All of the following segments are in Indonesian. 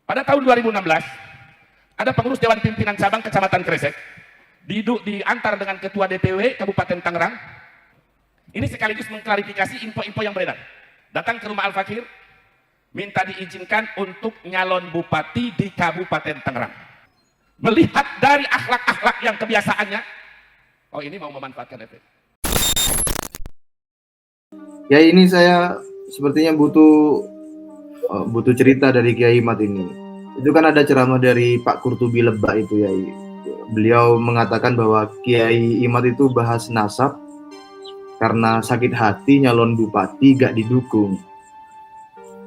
Pada tahun 2016, ada pengurus Dewan Pimpinan Cabang Kecamatan Kresek, diantar dengan Ketua DPW Kabupaten Tangerang. Ini sekaligus mengklarifikasi info-info yang beredar. Datang ke rumah Al-Fakir, minta diizinkan untuk nyalon bupati di Kabupaten Tangerang. Melihat dari akhlak-akhlak yang kebiasaannya, oh ini mau memanfaatkan efek. Ya ini saya sepertinya butuh cerita dari Kiai Mat ini. Itu kan ada ceramah dari Pak Kurtubi Lebak itu ya. Beliau mengatakan bahwa Kiai Imat itu bahas nasab karena sakit hati nyalon bupati gak didukung.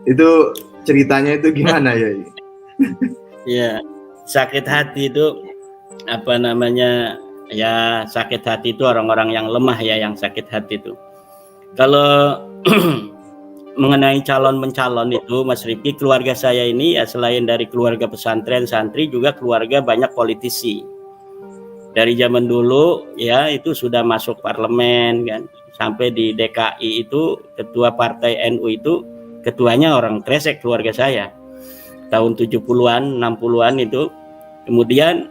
Itu ceritanya itu gimana ya? Ya, sakit hati itu apa namanya? Ya, sakit hati itu orang-orang yang lemah ya yang sakit hati itu. Kalau mengenai calon mencalon itu, Mas Rifki, keluarga saya ini ya selain dari keluarga pesantren santri juga keluarga banyak politisi. Dari zaman dulu ya itu sudah masuk parlemen kan, sampai di DKI itu ketua partai NU itu ketuanya orang Kresek keluarga saya. Tahun 70-an, 60-an itu. Kemudian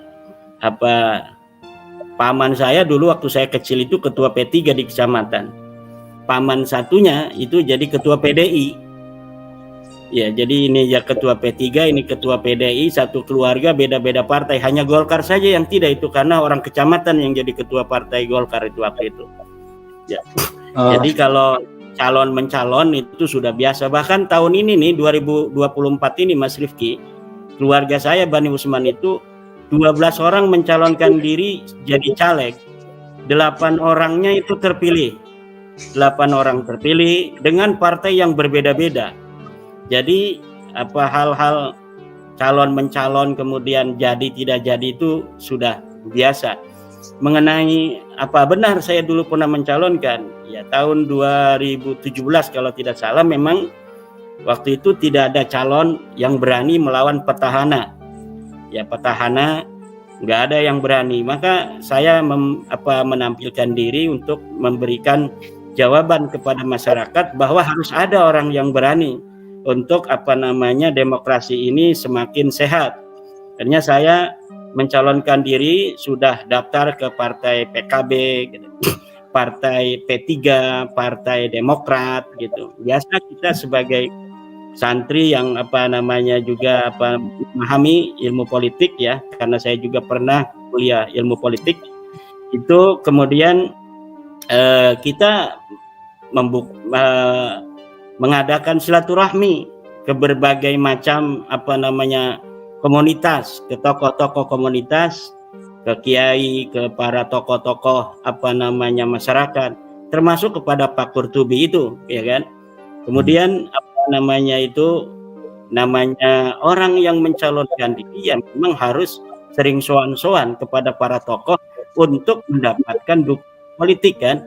paman saya dulu waktu saya kecil itu ketua P3 di kecamatan. Paman satunya itu jadi ketua PDI. Ya, jadi ini ya ketua P3, ini ketua PDI, satu keluarga beda-beda partai. Hanya Golkar saja yang tidak itu karena orang kecamatan yang jadi ketua partai Golkar itu waktu itu. Ya. Jadi kalau calon mencalon itu sudah biasa. Bahkan tahun ini nih 2024 ini Mas Rifki, keluarga saya Bani Usman itu 12 orang mencalonkan diri jadi caleg. 8 orangnya itu terpilih. 8 orang terpilih dengan partai yang berbeda-beda. Jadi hal-hal calon mencalon kemudian jadi tidak jadi itu sudah biasa. Mengenai benar saya dulu pernah mencalonkan ya tahun 2017 kalau tidak salah, memang waktu itu tidak ada calon yang berani melawan petahana. Ya petahana nggak ada yang berani, maka saya menampilkan diri untuk memberikan jawaban kepada masyarakat bahwa harus ada orang yang berani untuk demokrasi ini semakin sehat. Akhirnya saya mencalonkan diri, sudah daftar ke partai PKB, gitu, partai P3, partai Demokrat gitu. Biasa kita sebagai santri yang juga memahami ilmu politik ya, karena saya juga pernah kuliah ilmu politik. Itu kemudian kita mengadakan silaturahmi ke berbagai macam komunitas, ke tokoh-tokoh komunitas, ke kiai, ke para tokoh-tokoh masyarakat, termasuk kepada Pak Kurtubi itu, ya kan. Kemudian orang yang mencalonkan diri yang memang harus sering soan-soan kepada para tokoh untuk mendapatkan dukungan politik kan.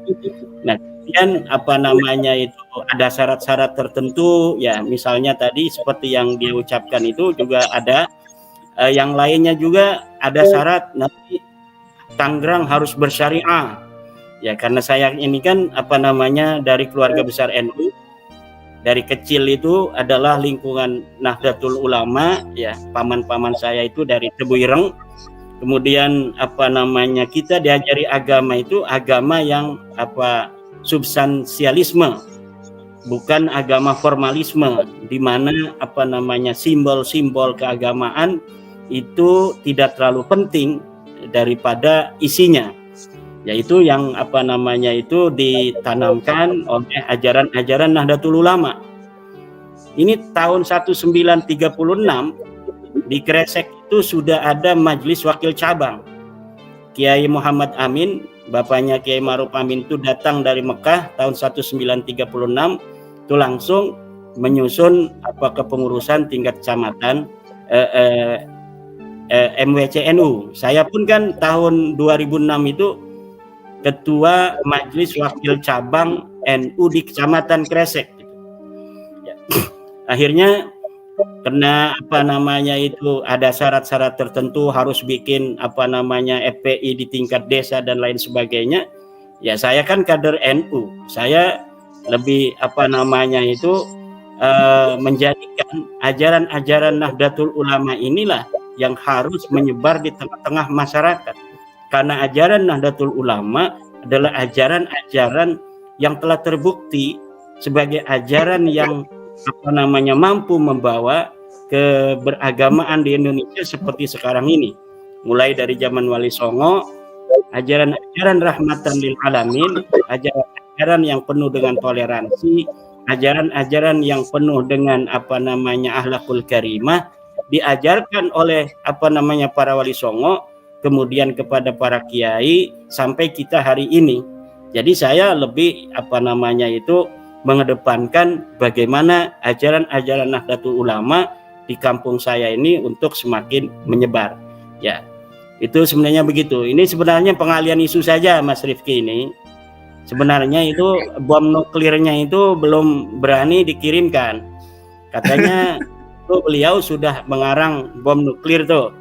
Nah, kemudian itu ada syarat-syarat tertentu ya, misalnya tadi seperti yang dia ucapkan itu juga ada yang lainnya juga ada syarat nanti Tangerang harus bersyariah. Ya karena saya ini kan dari keluarga besar NU. Dari kecil itu adalah lingkungan Nahdlatul Ulama ya, paman-paman saya itu dari Tebu Ireng. Kemudian kita diajari agama itu agama yang substansialisme, bukan agama formalisme, di mana simbol-simbol keagamaan itu tidak terlalu penting daripada isinya, yaitu yang itu ditanamkan oleh ajaran-ajaran Nahdlatul Ulama. Ini tahun 1936 di Kresek itu sudah ada majelis wakil cabang. Kiai Muhammad Amin, bapaknya Kiai Ma'ruf Amin itu datang dari Mekah tahun 1936 itu langsung menyusun kepengurusan tingkat kecamatan MWCNU. Saya pun kan tahun 2006 itu ketua majelis wakil cabang NU di kecamatan Kresek. Ya. Akhirnya karena itu ada syarat-syarat tertentu, harus bikin FPI di tingkat desa dan lain sebagainya. Ya saya kan kader NU, saya lebih menjadikan ajaran-ajaran Nahdlatul Ulama inilah yang harus menyebar di tengah-tengah masyarakat. Karena ajaran Nahdlatul Ulama adalah ajaran-ajaran yang telah terbukti sebagai ajaran yang mampu membawa keberagamaan di Indonesia seperti sekarang ini. Mulai dari zaman Wali Songo, ajaran-ajaran rahmatan lil alamin, ajaran-ajaran yang penuh dengan toleransi, ajaran-ajaran yang penuh dengan akhlakul karimah diajarkan oleh para Wali Songo, kemudian kepada para kiai sampai kita hari ini. Jadi saya lebih mengedepankan bagaimana ajaran-ajaran Nahdlatul Ulama di kampung saya ini untuk semakin menyebar. Ya, itu sebenarnya begitu. Ini sebenarnya pengalian isu saja, Mas Rifki ini. Sebenarnya itu bom nuklirnya itu belum berani dikirimkan. Katanya tuh beliau sudah mengarang bom nuklir tuh.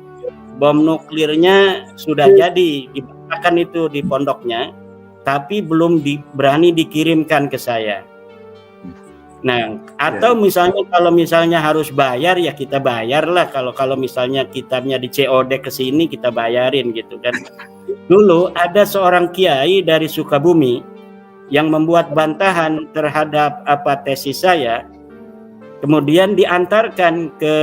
Bom nuklirnya sudah jadi dibakar itu di pondoknya, tapi belum berani dikirimkan ke saya. Nah, atau misalnya kalau misalnya harus bayar ya kita bayarlah, kalau misalnya kitabnya di COD ke sini kita bayarin gitu kan. Dulu ada seorang kiai dari Sukabumi yang membuat bantahan terhadap tesis saya, kemudian diantarkan ke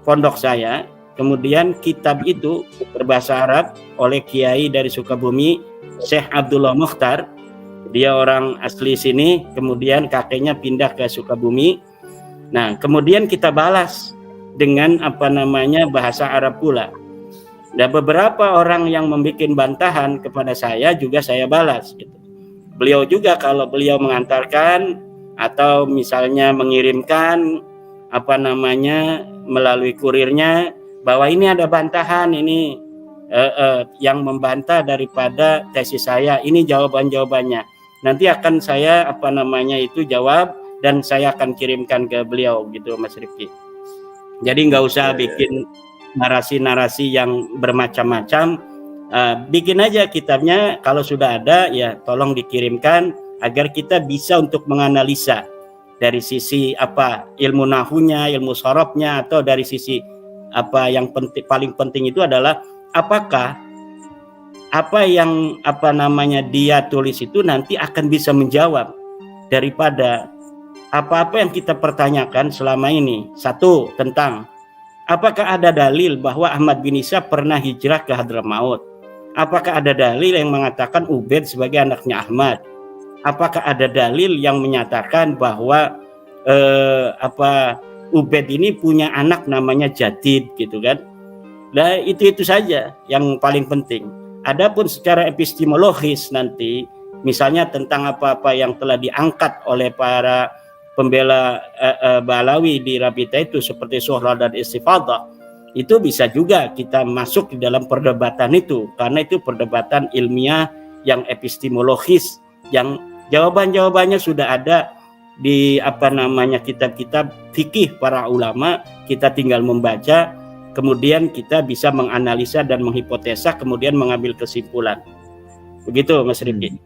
pondok saya. Kemudian kitab itu berbahasa Arab oleh kiai dari Sukabumi, Syekh Abdullah Mukhtar. Dia orang asli sini, kemudian kakeknya pindah ke Sukabumi. Nah, kemudian kita balas dengan bahasa Arab pula. Dan beberapa orang yang membuat bantahan kepada saya juga saya balas gitu. Beliau juga kalau beliau mengantarkan atau misalnya mengirimkan melalui kurirnya bahwa ini ada bantahan ini yang membantah daripada tesis saya, ini jawabannya. Nanti akan saya jawab dan saya akan kirimkan ke beliau gitu, Mas Rifki. Jadi nggak usah bikin narasi-narasi yang bermacam-macam. Bikin aja kitabnya, kalau sudah ada ya tolong dikirimkan agar kita bisa untuk menganalisa dari sisi ilmu nahunya, ilmu sorobnya, atau dari sisi yang paling penting itu adalah apakah yang dia tulis itu nanti akan bisa menjawab daripada apa-apa yang kita pertanyakan selama ini. Satu, tentang apakah ada dalil bahwa Ahmad bin Isa pernah hijrah ke Hadramaut? Apakah ada dalil yang mengatakan Ubaid sebagai anaknya Ahmad? Apakah ada dalil yang menyatakan bahwa Ubaid ini punya anak namanya Jadid gitu kan? Nah, itu saja yang paling penting. Adapun secara epistemologis nanti, misalnya tentang apa-apa yang telah diangkat oleh para pembela Balawi di Rabita itu seperti Suhra dan Istifadah, itu bisa juga kita masuk di dalam perdebatan itu, karena itu perdebatan ilmiah yang epistemologis yang jawaban-jawabannya sudah ada di kitab-kitab fikih para ulama. Kita tinggal membaca, kemudian kita bisa menganalisa dan menghipotesa, kemudian mengambil kesimpulan. Begitu, Mas Rifki.